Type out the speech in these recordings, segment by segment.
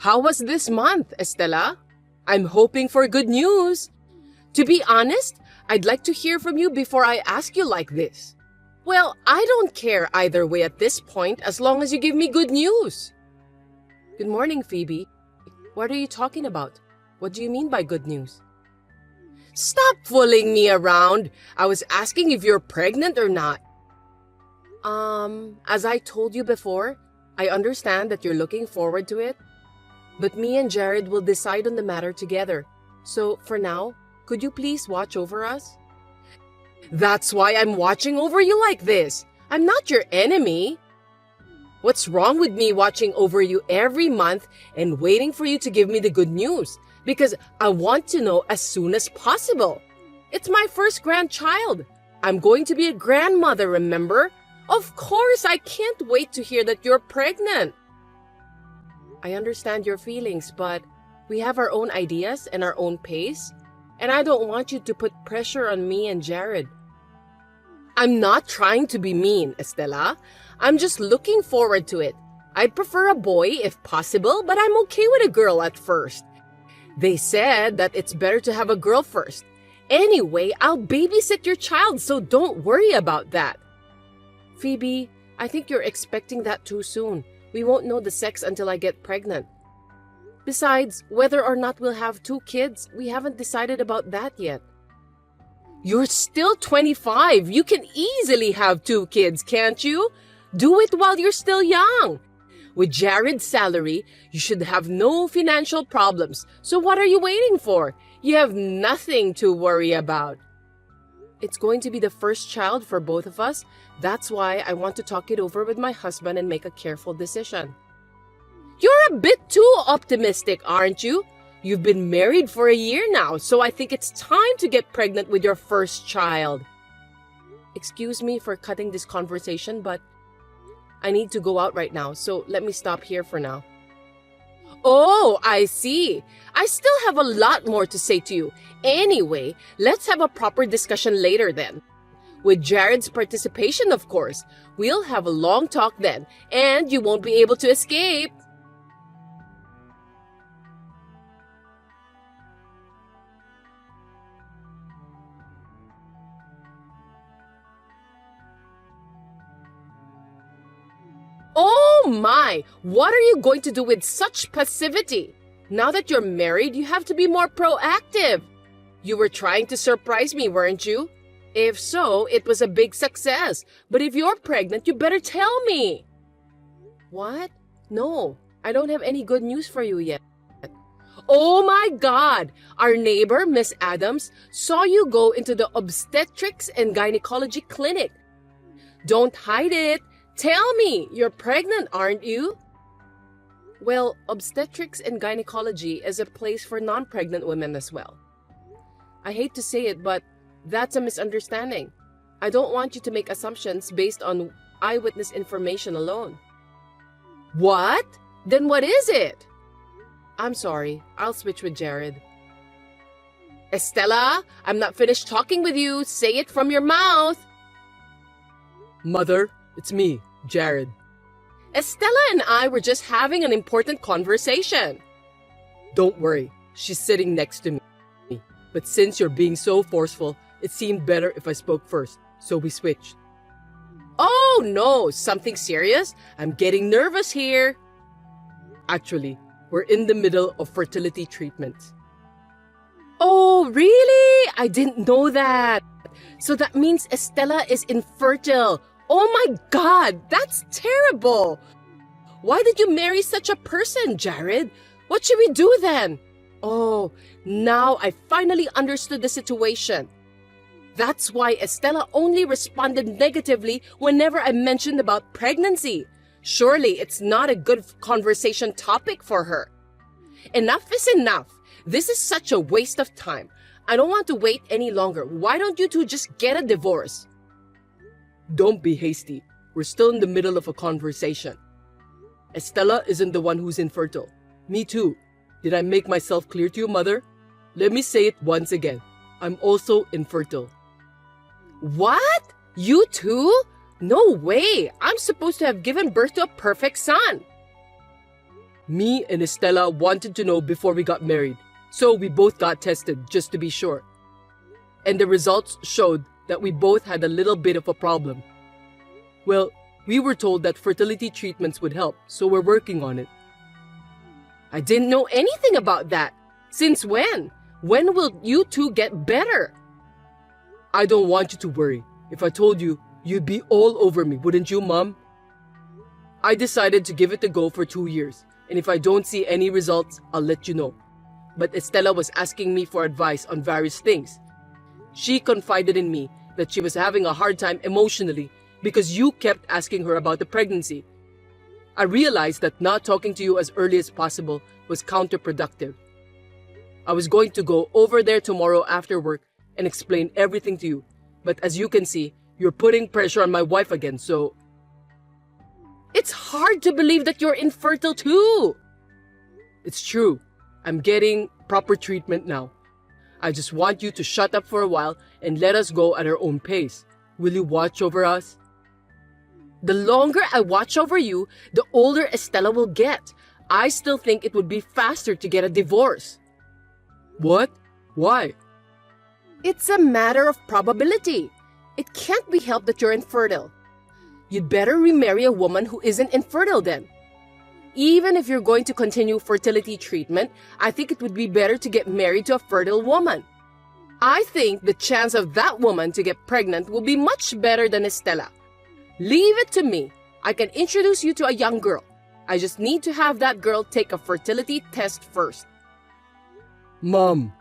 How was this month, Estela? I'm hoping for good news. To be honest, I'd like to hear from you before I ask you like this. Well, I don't care either way at this point as long as you give me good news. Good morning, Phoebe. What are you talking about? What do you mean by good news? Stop fooling me around. I was asking if you're pregnant or not. As I told you before, I understand that you're looking forward to it. But me and Jared will decide on the matter together. So, for now, could you please watch over us? That's why I'm watching over you like this. I'm not your enemy. What's wrong with me watching over you every month and waiting for you to give me the good news? Because I want to know as soon as possible. It's my first grandchild. I'm going to be a grandmother, remember? Of course, I can't wait to hear that you're pregnant. I understand your feelings, but we have our own ideas and our own pace, and I don't want you to put pressure on me and Jared. I'm not trying to be mean, Estela. I'm just looking forward to it. I'd prefer a boy if possible, but I'm okay with a girl at first. They said that it's better to have a girl first. Anyway, I'll babysit your child, so don't worry about that. Phoebe, I think you're expecting that too soon. We won't know the sex until I get pregnant. Besides, whether or not we'll have 2 kids, we haven't decided about that yet. You're still 25. You can easily have 2 kids, can't you? Do it while you're still young. With Jared's salary, you should have no financial problems. So what are you waiting for? You have nothing to worry about. It's going to be the first child for both of us. That's why I want to talk it over with my husband and make a careful decision. You're a bit too optimistic, aren't you? You've been married for a year now, so I think it's time to get pregnant with your first child. Excuse me for cutting this conversation, but I need to go out right now, so let me stop here for now. Oh, I see. I still have a lot more to say to you. Anyway, let's have a proper discussion later then. With Jared's participation, of course. We'll have a long talk then, and you won't be able to escape. Oh my! What are you going to do with such passivity? Now that you're married, you have to be more proactive. You were trying to surprise me, weren't you? If so, it was a big success. But if you're pregnant, you better tell me. What? No, I don't have any good news for you yet. Oh my God! Our neighbor, Miss Adams, saw you go into the obstetrics and gynecology clinic. Don't hide it. Tell me, you're pregnant, aren't you? Well, obstetrics and gynecology is a place for non-pregnant women as well. I hate to say it, but that's a misunderstanding. I don't want you to make assumptions based on eyewitness information alone. What? Then what is it? I'm sorry, I'll switch with Jared. Estela, I'm not finished talking with you. Say it from your mouth. Mother, it's me, Jared. Estela and I were just having an important conversation. Don't worry, she's sitting next to me. But since you're being so forceful, it seemed better if I spoke first, so we switched. Oh no, something serious? I'm getting nervous here. Actually, we're in the middle of fertility treatments. Oh, really? I didn't know that. So that means Estela is infertile. Oh my God, that's terrible. Why did you marry such a person, Jared? What should we do then? Oh, now I finally understood the situation. That's why Estela only responded negatively whenever I mentioned about pregnancy. Surely it's not a good conversation topic for her. Enough is enough. This is such a waste of time. I don't want to wait any longer. Why don't you two just get a divorce? Don't be hasty. We're still in the middle of a conversation. Estela isn't the one who's infertile. Me too. Did I make myself clear to you, Mother? Let me say it once again. I'm also infertile. What? You too? No way. I'm supposed to have given birth to a perfect son. Me and Estella wanted to know before we got married, so we both got tested just to be sure. And the results showed that we both had a little bit of a problem. Well, we were told that fertility treatments would help, so we're working on it. I didn't know anything about that. Since when? When will you two get better? I don't want you to worry. If I told you, you'd be all over me, wouldn't you, Mom? I decided to give it a go for 2 years, and if I don't see any results, I'll let you know. But Estella was asking me for advice on various things. She confided in me that she was having a hard time emotionally because you kept asking her about the pregnancy. I realized that not talking to you as early as possible was counterproductive. I was going to go over there tomorrow after work and explain everything to you, but as you can see, you're putting pressure on my wife again, so... It's hard to believe that you're infertile too! It's true. I'm getting proper treatment now. I just want you to shut up for a while and let us go at our own pace. Will you watch over us? The longer I watch over you, the older Estella will get. I still think it would be faster to get a divorce. What? Why? It's a matter of probability. It can't be helped that you're infertile. You'd better remarry a woman who isn't infertile then. Even if you're going to continue fertility treatment, I think it would be better to get married to a fertile woman. I think the chance of that woman to get pregnant will be much better than Estella. Leave it to me. I can introduce you to a young girl. I just need to have that girl take a fertility test first. Mom.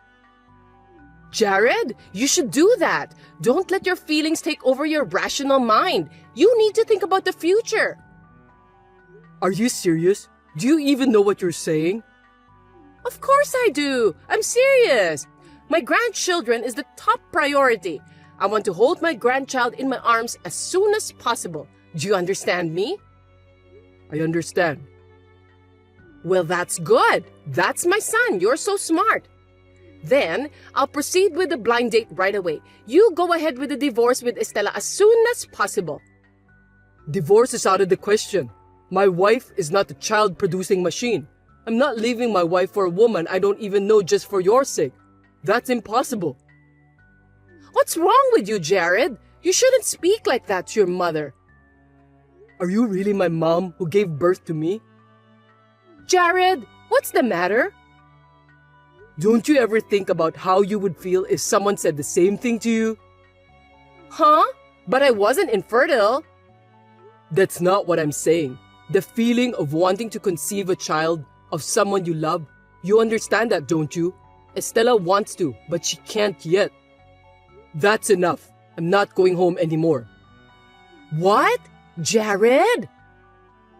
Jared, you should do that. Don't let your feelings take over your rational mind. You need to think about the future. Are you serious? Do you even know what you're saying? Of course I do. I'm serious. My grandchildren is the top priority. I want to hold my grandchild in my arms as soon as possible. Do you understand me? I understand. Well, that's good. That's my son. You're so smart. Then, I'll proceed with the blind date right away. You go ahead with the divorce with Estella as soon as possible. Divorce is out of the question. My wife is not a child-producing machine. I'm not leaving my wife for a woman I don't even know just for your sake. That's impossible. What's wrong with you, Jared? You shouldn't speak like that to your mother. Are you really my mom who gave birth to me? Jared, what's the matter? Don't you ever think about how you would feel if someone said the same thing to you? Huh? But I wasn't infertile. That's not what I'm saying. The feeling of wanting to conceive a child of someone you love, you understand that, don't you? Estella wants to, but she can't yet. That's enough. I'm not going home anymore. What? Jared?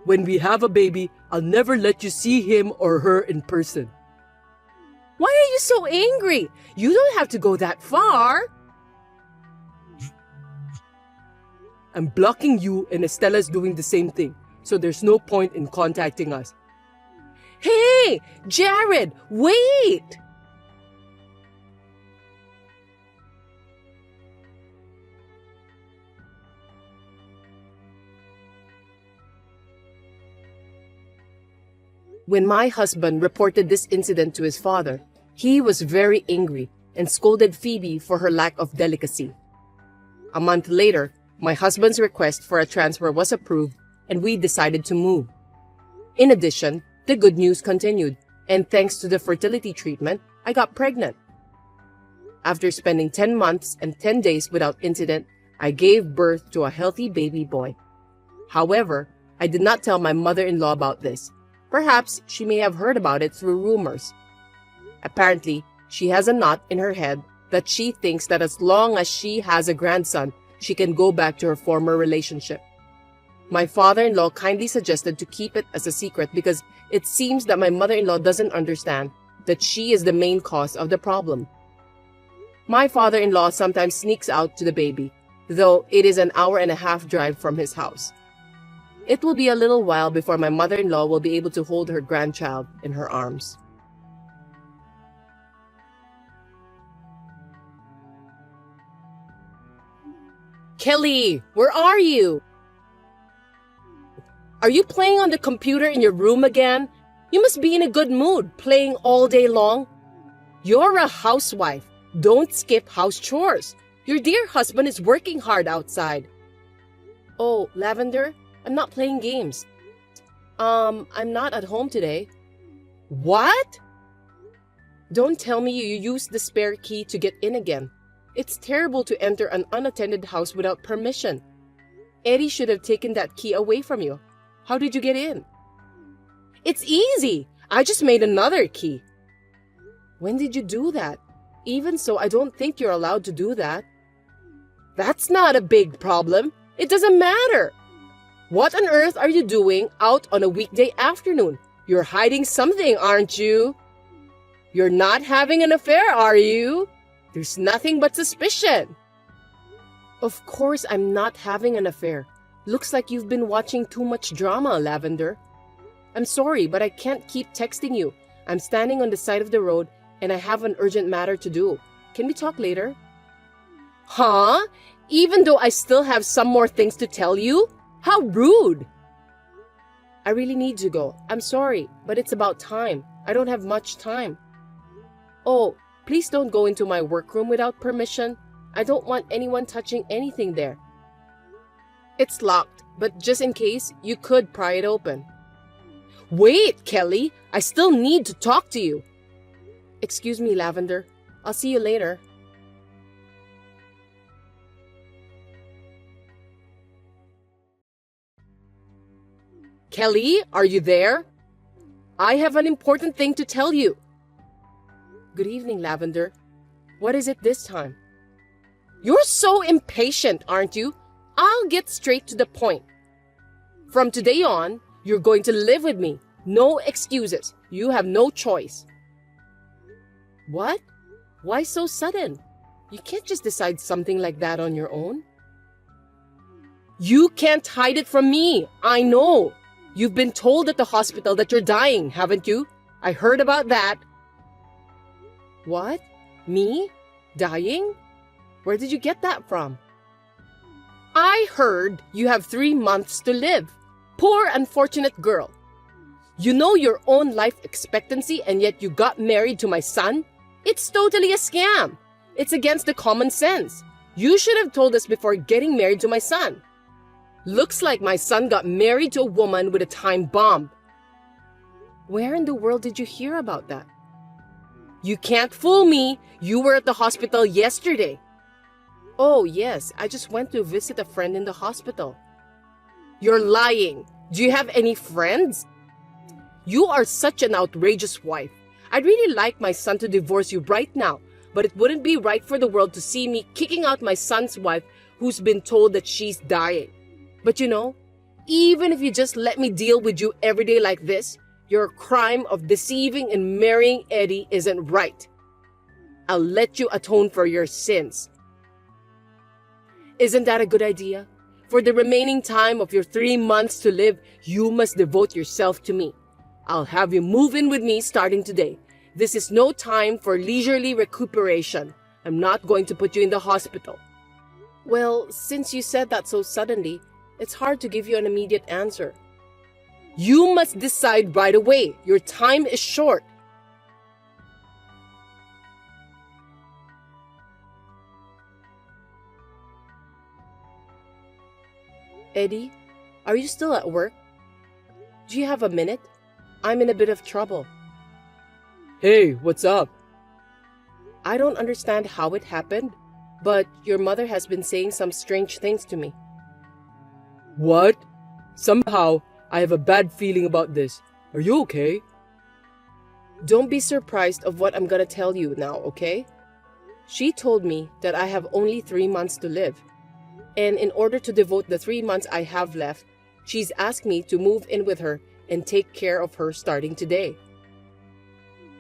When we have a baby, I'll never let you see him or her in person. Why are you so angry? You don't have to go that far. I'm blocking you and Estella's doing the same thing, so there's no point in contacting us. Hey, Jared, wait! When my husband reported this incident to his father, he was very angry and scolded Phoebe for her lack of delicacy. A month later, my husband's request for a transfer was approved and we decided to move. In addition, the good news continued, and thanks to the fertility treatment, I got pregnant. After spending 10 months and 10 days without incident, I gave birth to a healthy baby boy. However, I did not tell my mother-in-law about this. Perhaps she may have heard about it through rumors. Apparently, she has a knot in her head that she thinks that as long as she has a grandson, she can go back to her former relationship. My father-in-law kindly suggested to keep it as a secret because it seems that my mother-in-law doesn't understand that she is the main cause of the problem. My father-in-law sometimes sneaks out to the baby, though it is an hour-and-a-half drive from his house. It will be a little while before my mother-in-law will be able to hold her grandchild in her arms. Kelly, where are you? Are you playing on the computer in your room again? You must be in a good mood, playing all day long. You're a housewife. Don't skip house chores. Your dear husband is working hard outside. Oh, Lavender, I'm not playing games. I'm not at home today. What? Don't tell me you used the spare key to get in again. It's terrible to enter an unattended house without permission. Eddie should have taken that key away from you. How did you get in? It's easy. I just made another key. When did you do that? Even so, I don't think you're allowed to do that. That's not a big problem. It doesn't matter. What on earth are you doing out on a weekday afternoon? You're hiding something, aren't you? You're not having an affair, are you? There's nothing but suspicion. Of course I'm not having an affair. Looks like you've been watching too much drama, Lavender. I'm sorry, but I can't keep texting you. I'm standing on the side of the road and I have an urgent matter to do. Can we talk later? Huh? Even though I still have some more things to tell you? How rude! I really need to go. I'm sorry, but it's about time. I don't have much time. Oh, please don't go into my workroom without permission. I don't want anyone touching anything there. It's locked, but just in case, you could pry it open. Wait, Kelly! I still need to talk to you. Excuse me, Lavender. I'll see you later. Kelly, are you there? I have an important thing to tell you. Good evening, Lavender. What is it this time? You're so impatient, aren't you? I'll get straight to the point. From today on, you're going to live with me. No excuses. You have no choice. What? Why so sudden? You can't just decide something like that on your own. You can't hide it from me. I know. You've been told at the hospital that you're dying, haven't you? I heard about that. What? Me? Dying? Where did you get that from? I heard you have 3 months to live. Poor unfortunate girl. You know your own life expectancy and yet you got married to my son? It's totally a scam. It's against the common sense. You should have told us before getting married to my son. Looks like my son got married to a woman with a time bomb. Where in the world did you hear about that? You can't fool me. You were at the hospital yesterday. Oh, yes. I just went to visit a friend in the hospital. You're lying. Do you have any friends? You are such an outrageous wife. I'd really like my son to divorce you right now, but it wouldn't be right for the world to see me kicking out my son's wife who's been told that she's dying. But you know, even if you just let me deal with you every day like this, your crime of deceiving and marrying Eddie isn't right. I'll let you atone for your sins. Isn't that a good idea? For the remaining time of your 3 months to live, you must devote yourself to me. I'll have you move in with me starting today. This is no time for leisurely recuperation. I'm not going to put you in the hospital. Well, since you said that so suddenly, it's hard to give you an immediate answer. You must decide right away. Your time is short. Eddie, are you still at work? Do you have a minute? I'm in a bit of trouble. Hey, what's up? I don't understand how it happened, but your mother has been saying some strange things to me. What? Somehow, I have a bad feeling about this. Are you okay? Don't be surprised of what I'm gonna tell you now, okay? She told me that I have only 3 months to live. And in order to devote the 3 months I have left, she's asked me to move in with her and take care of her starting today.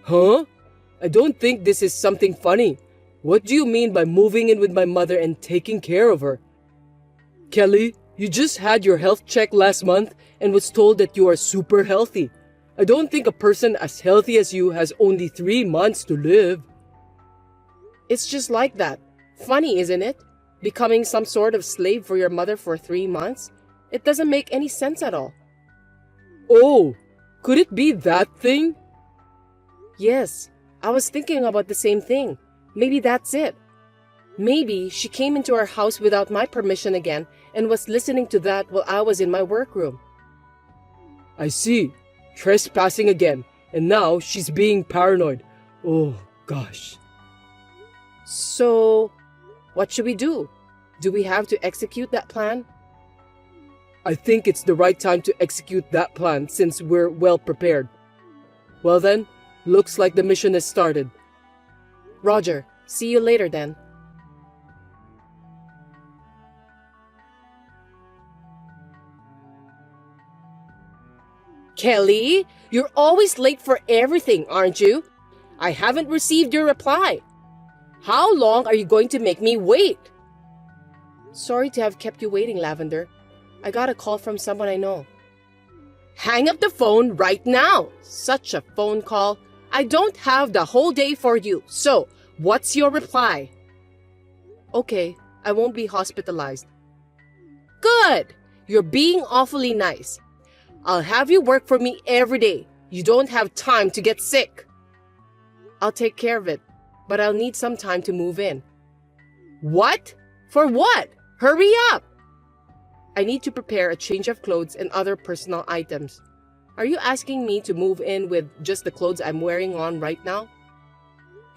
Huh? I don't think this is something funny. What do you mean by moving in with my mother and taking care of her? Kelly, you just had your health check last month and was told that you are super healthy. I don't think a person as healthy as you has only 3 months to live. It's just like that. Funny, isn't it? Becoming some sort of slave for your mother for 3 months? It doesn't make any sense at all. Oh, Could it be that thing? Yes, I was thinking about the same thing. Maybe that's it. Maybe she came into our house without my permission again and was listening to that while I was in my workroom. I see. Trespassing again. And now she's being paranoid. Oh, gosh. So, what should we do? Do we have to execute that plan? I think it's the right time to execute that plan since we're well prepared. Well then, looks like the mission has started. Roger, see you later then. Kelly, you're always late for everything, aren't you? I haven't received your reply. How long are you going to make me wait? Sorry to have kept you waiting, Lavender. I got a call from someone I know. Hang up the phone right now. Such a phone call. I don't have the whole day for you. So, what's your reply? Okay, I won't be hospitalized. Good. You're being awfully nice. I'll have you work for me every day. You don't have time to get sick. I'll take care of it, but I'll need some time to move in. What? For what? Hurry up! I need to prepare a change of clothes and other personal items. Are you asking me to move in with just the clothes I'm wearing on right now?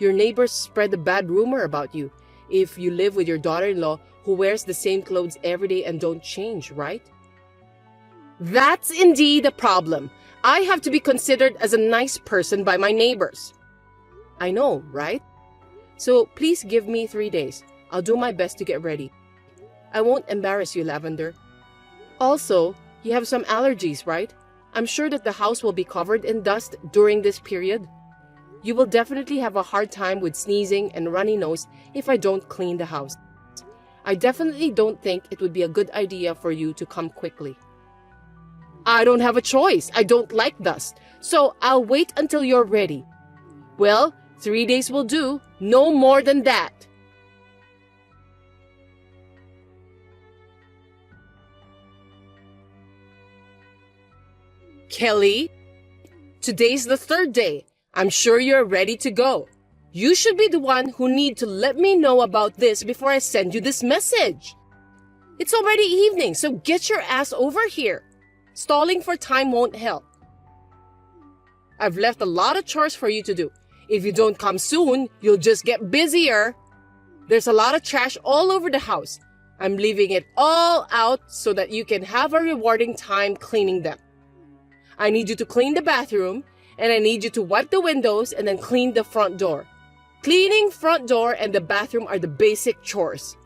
Your neighbors spread a bad rumor about you if you live with your daughter-in-law who wears the same clothes every day and don't change, right? That's indeed a problem. I have to be considered as a nice person by my neighbors. I know, right? So please give me 3 days. I'll do my best to get ready. I won't embarrass you, Lavender. Also, you have some allergies, right? I'm sure that the house will be covered in dust during this period. You will definitely have a hard time with sneezing and runny nose if I don't clean the house. I definitely don't think it would be a good idea for you to come quickly. I don't have a choice. I don't like dust. So I'll wait until you're ready. Well, 3 days will do. No more than that. Kelly, today's the 3rd day. I'm sure you're ready to go. You should be the one who need to let me know about this before I send you this message. It's already evening, so get your ass over here. Stalling for time won't help. I've left a lot of chores for you to do. If you don't come soon, you'll just get busier. There's a lot of trash all over the house. I'm leaving it all out so that you can have a rewarding time cleaning them. I need you to clean the bathroom, and I need you to wipe the windows and then clean the front door. Cleaning front door and the bathroom are the basic chores.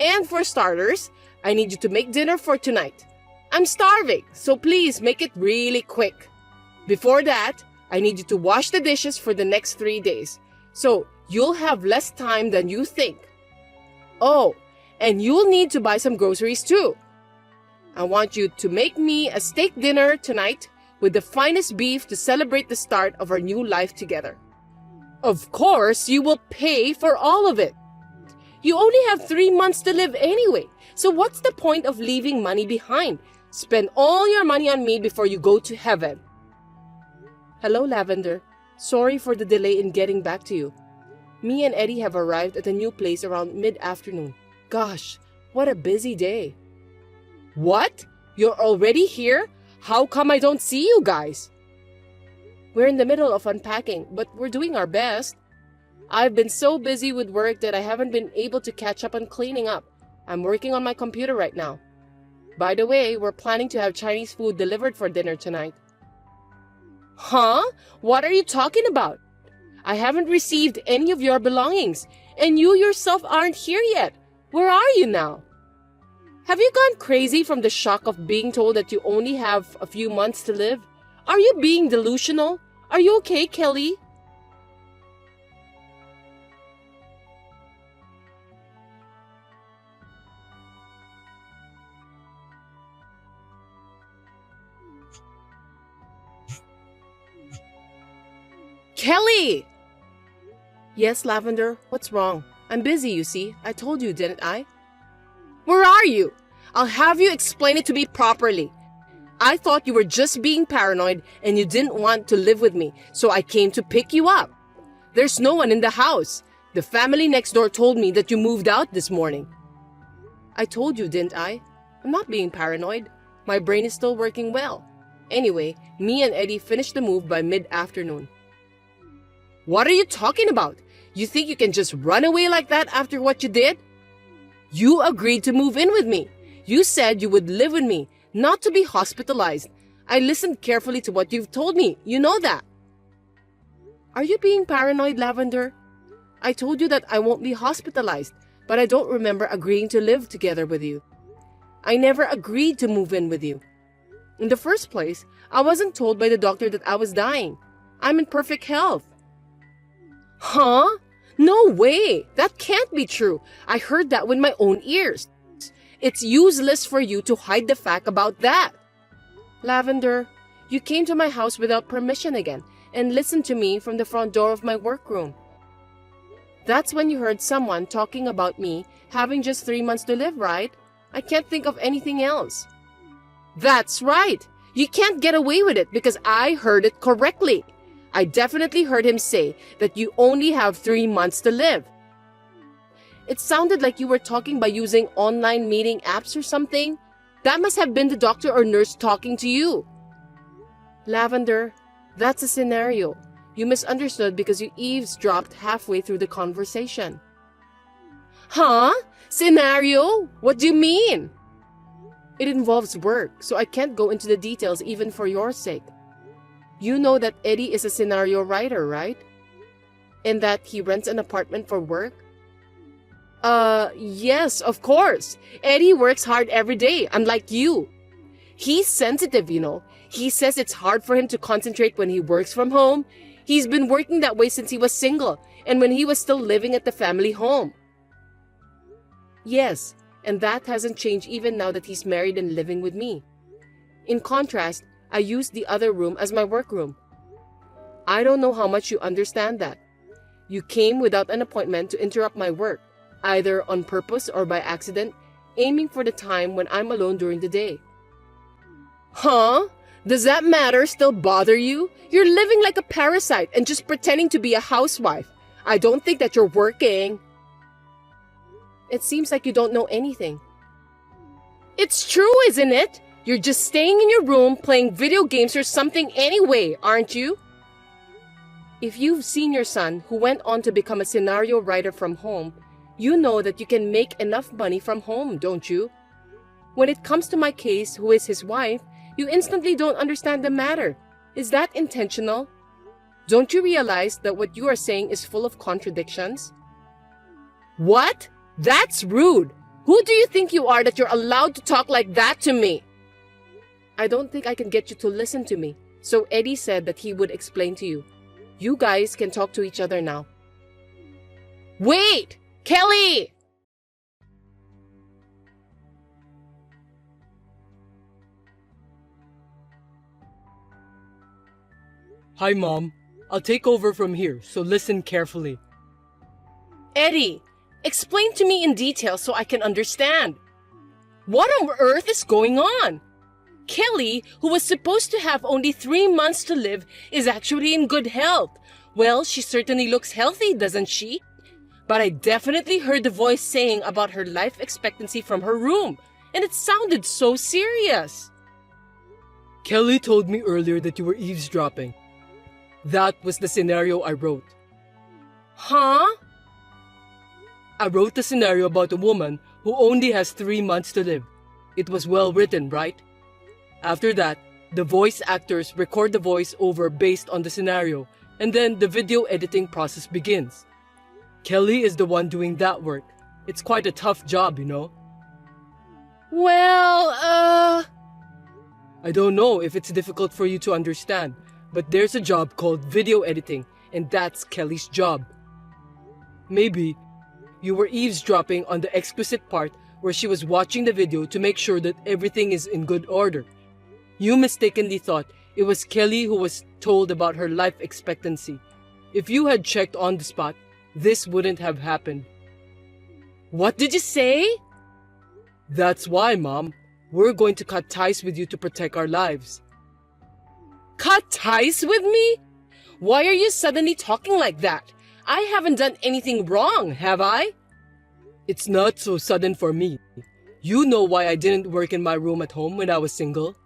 And for starters, I need you to make dinner for tonight. I'm starving, so please make it really quick. Before that, I need you to wash the dishes for the next 3 days, so you'll have less time than you think. Oh, and you'll need to buy some groceries too. I want you to make me a steak dinner tonight with the finest beef to celebrate the start of our new life together. Of course, you will pay for all of it. You only have 3 months to live anyway, so what's the point of leaving money behind? Spend all your money on me before you go to heaven. Hello, Lavender. Sorry for the delay in getting back to you. Me and Eddie have arrived at a new place around mid-afternoon. Gosh, what a busy day. What? You're already here? How come I don't see you guys? We're in the middle of unpacking, but we're doing our best. I've been so busy with work that I haven't been able to catch up on cleaning up. I'm working on my computer right now. By the way, we're planning to have Chinese food delivered for dinner tonight. Huh? What are you talking about? I haven't received any of your belongings, and you yourself aren't here yet. Where are you now? Have you gone crazy from the shock of being told that you only have a few months to live? Are you being delusional? Are you okay, Kelly? Kelly! Yes, Lavender, what's wrong? I'm busy, you see. I told you, didn't I? Where are you? I'll have you explain it to me properly. I thought you were just being paranoid and you didn't want to live with me, so I came to pick you up. There's no one in the house. The family next door told me that you moved out this morning. I told you, didn't I? I'm not being paranoid. My brain is still working well. Anyway, me and Eddie finished the move by mid-afternoon. What are you talking about? You think you can just run away like that after what you did? You agreed to move in with me. You said you would live with me, not to be hospitalized. I listened carefully to what you've told me. You know that. Are you being paranoid, Lavender? I told you that I won't be hospitalized, but I don't remember agreeing to live together with you. I never agreed to move in with you. In the first place, I wasn't told by the doctor that I was dying. I'm in perfect health. Huh? No way! That can't be true. I heard that with my own ears. It's useless for you to hide the fact about that. Lavender, you came to my house without permission again and listened to me from the front door of my workroom. That's when you heard someone talking about me having just 3 months to live, right? I can't think of anything else. That's right. You can't get away with it because I heard it correctly. I definitely heard him say that you only have 3 months to live. It sounded like you were talking by using online meeting apps or something. That must have been the doctor or nurse talking to you. Lavender, that's a scenario. You misunderstood because you eavesdropped halfway through the conversation. Huh? Scenario? What do you mean? It involves work, so I can't go into the details even for your sake. You know that Eddie is a scenario writer, right? And that he rents an apartment for work? Yes, of course. Eddie works hard every day, unlike you. He's sensitive, you know. He says it's hard for him to concentrate when he works from home. He's been working that way since he was single and when he was still living at the family home. Yes, and that hasn't changed even now that he's married and living with me. In contrast, I use the other room as my workroom. I don't know how much you understand that. You came without an appointment to interrupt my work, either on purpose or by accident, aiming for the time when I'm alone during the day. Huh? Does that matter still bother you? You're living like a parasite and just pretending to be a housewife. I don't think that you're working. It seems like you don't know anything. It's true, isn't it? You're just staying in your room playing video games or something anyway, aren't you? If you've seen your son, who went on to become a scenario writer from home, you know that you can make enough money from home, don't you? When it comes to my case, who is his wife, you instantly don't understand the matter. Is that intentional? Don't you realize that what you are saying is full of contradictions? What? That's rude. Who do you think you are that you're allowed to talk like that to me? I don't think I can get you to listen to me, so Eddie said that he would explain to you. You guys can talk to each other now. Wait! Kelly! Hi, Mom. I'll take over from here, so listen carefully. Eddie, explain to me in detail so I can understand. What on earth is going on? Kelly, who was supposed to have only 3 months to live, is actually in good health. Well, she certainly looks healthy, doesn't she? But I definitely heard the voice saying about her life expectancy from her room, and it sounded so serious. Kelly told me earlier that you were eavesdropping. That was the scenario I wrote. Huh? I wrote a scenario about a woman who only has 3 months to live. It was well written, right? After that, the voice actors record the voice over based on the scenario, and then the video editing process begins. Kelly is the one doing that work. It's quite a tough job, you know? Well, I don't know if it's difficult for you to understand, but there's a job called video editing, and that's Kelly's job. Maybe you were eavesdropping on the explicit part where she was watching the video to make sure that everything is in good order. You mistakenly thought it was Kelly who was told about her life expectancy. If you had checked on the spot, this wouldn't have happened. What did you say? That's why, Mom. we're going to cut ties with you to protect our lives. Cut ties with me? Why are you suddenly talking like that? I haven't done anything wrong, have I? It's not so sudden for me. You know why I didn't work in my room at home when I was single?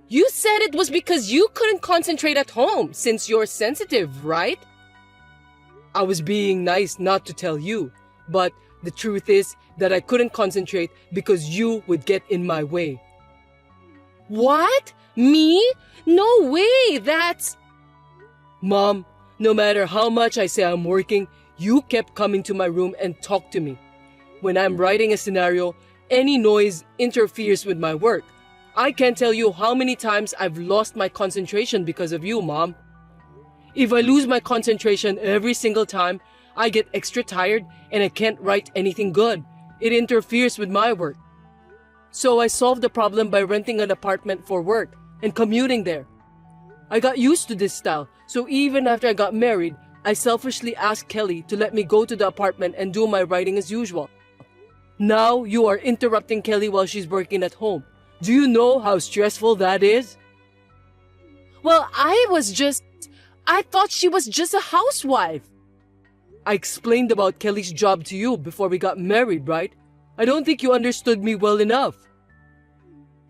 You said it was because you couldn't concentrate at home since you're sensitive, right? I was being nice not to tell you, but the truth is that I couldn't concentrate because you would get in my way. What? Me? No way, that's... Mom, no matter how much I say I'm working, you kept coming to my room and talk to me. When I'm writing a scenario, any noise interferes with my work. I can't tell you how many times I've lost my concentration because of you, Mom. If I lose my concentration every single time, I get extra tired and I can't write anything good. It interferes with my work. So I solved the problem by renting an apartment for work and commuting there. I got used to this style, so even after I got married, I selfishly asked Kelly to let me go to the apartment and do my writing as usual. Now you are interrupting Kelly while she's working at home. Do you know how stressful that is? Well, I thought she was just a housewife. I explained about Kelly's job to you before we got married, right? I don't think you understood me well enough.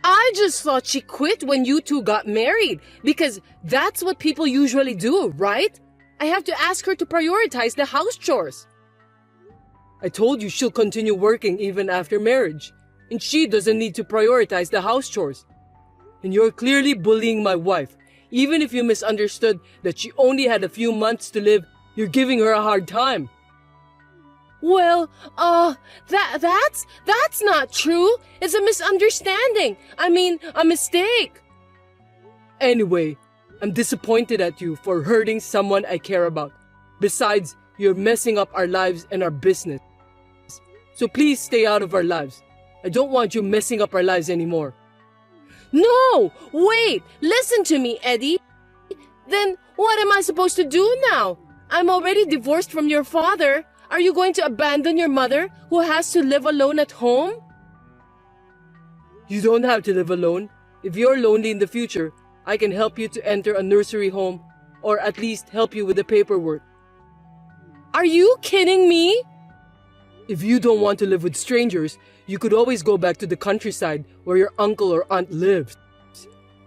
I just thought she quit when you two got married because that's what people usually do, right? I have to ask her to prioritize the house chores. I told you she'll continue working even after marriage, and she doesn't need to prioritize the house chores. And you're clearly bullying my wife. Even if you misunderstood that she only had a few months to live, you're giving her a hard time. Well, that's not true. It's a misunderstanding. I mean, a mistake. Anyway, I'm disappointed at you for hurting someone I care about. Besides, you're messing up our lives and our business. So please stay out of our lives. I don't want you messing up our lives anymore. No! Wait! Listen to me, Eddie. Then what am I supposed to do now? I'm already divorced from your father. Are you going to abandon your mother, who has to live alone at home? You don't have to live alone. If you're lonely in the future, I can help you to enter a nursery home, or at least help you with the paperwork. Are you kidding me? If you don't want to live with strangers, you could always go back to the countryside where your uncle or aunt lives.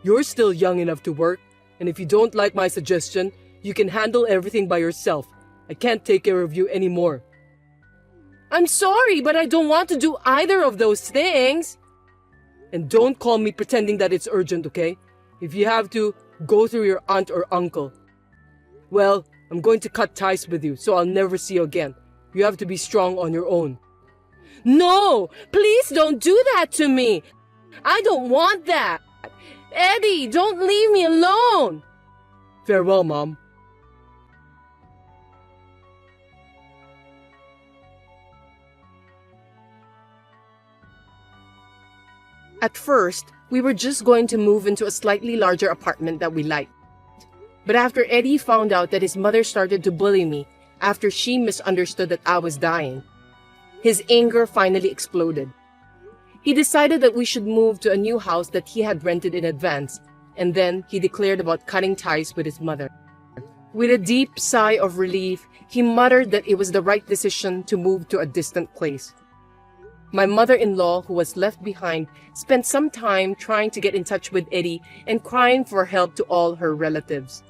You're still young enough to work, and if you don't like my suggestion, you can handle everything by yourself. I can't take care of you anymore. I'm sorry, but I don't want to do either of those things. And don't call me pretending that it's urgent, okay? If you have to, go through your aunt or uncle. Well, I'm going to cut ties with you, so I'll never see you again. You have to be strong on your own. No! Please don't do that to me! I don't want that! Eddie, don't leave me alone! Farewell, Mom. At first, we were just going to move into a slightly larger apartment that we liked. But after Eddie found out that his mother started to bully me after she misunderstood that I was dying, his anger finally exploded. He decided that we should move to a new house that he had rented in advance, and then he declared about cutting ties with his mother. With a deep sigh of relief, he muttered that it was the right decision to move to a distant place. My mother-in-law, who was left behind, spent some time trying to get in touch with Eddie and crying for help to all her relatives.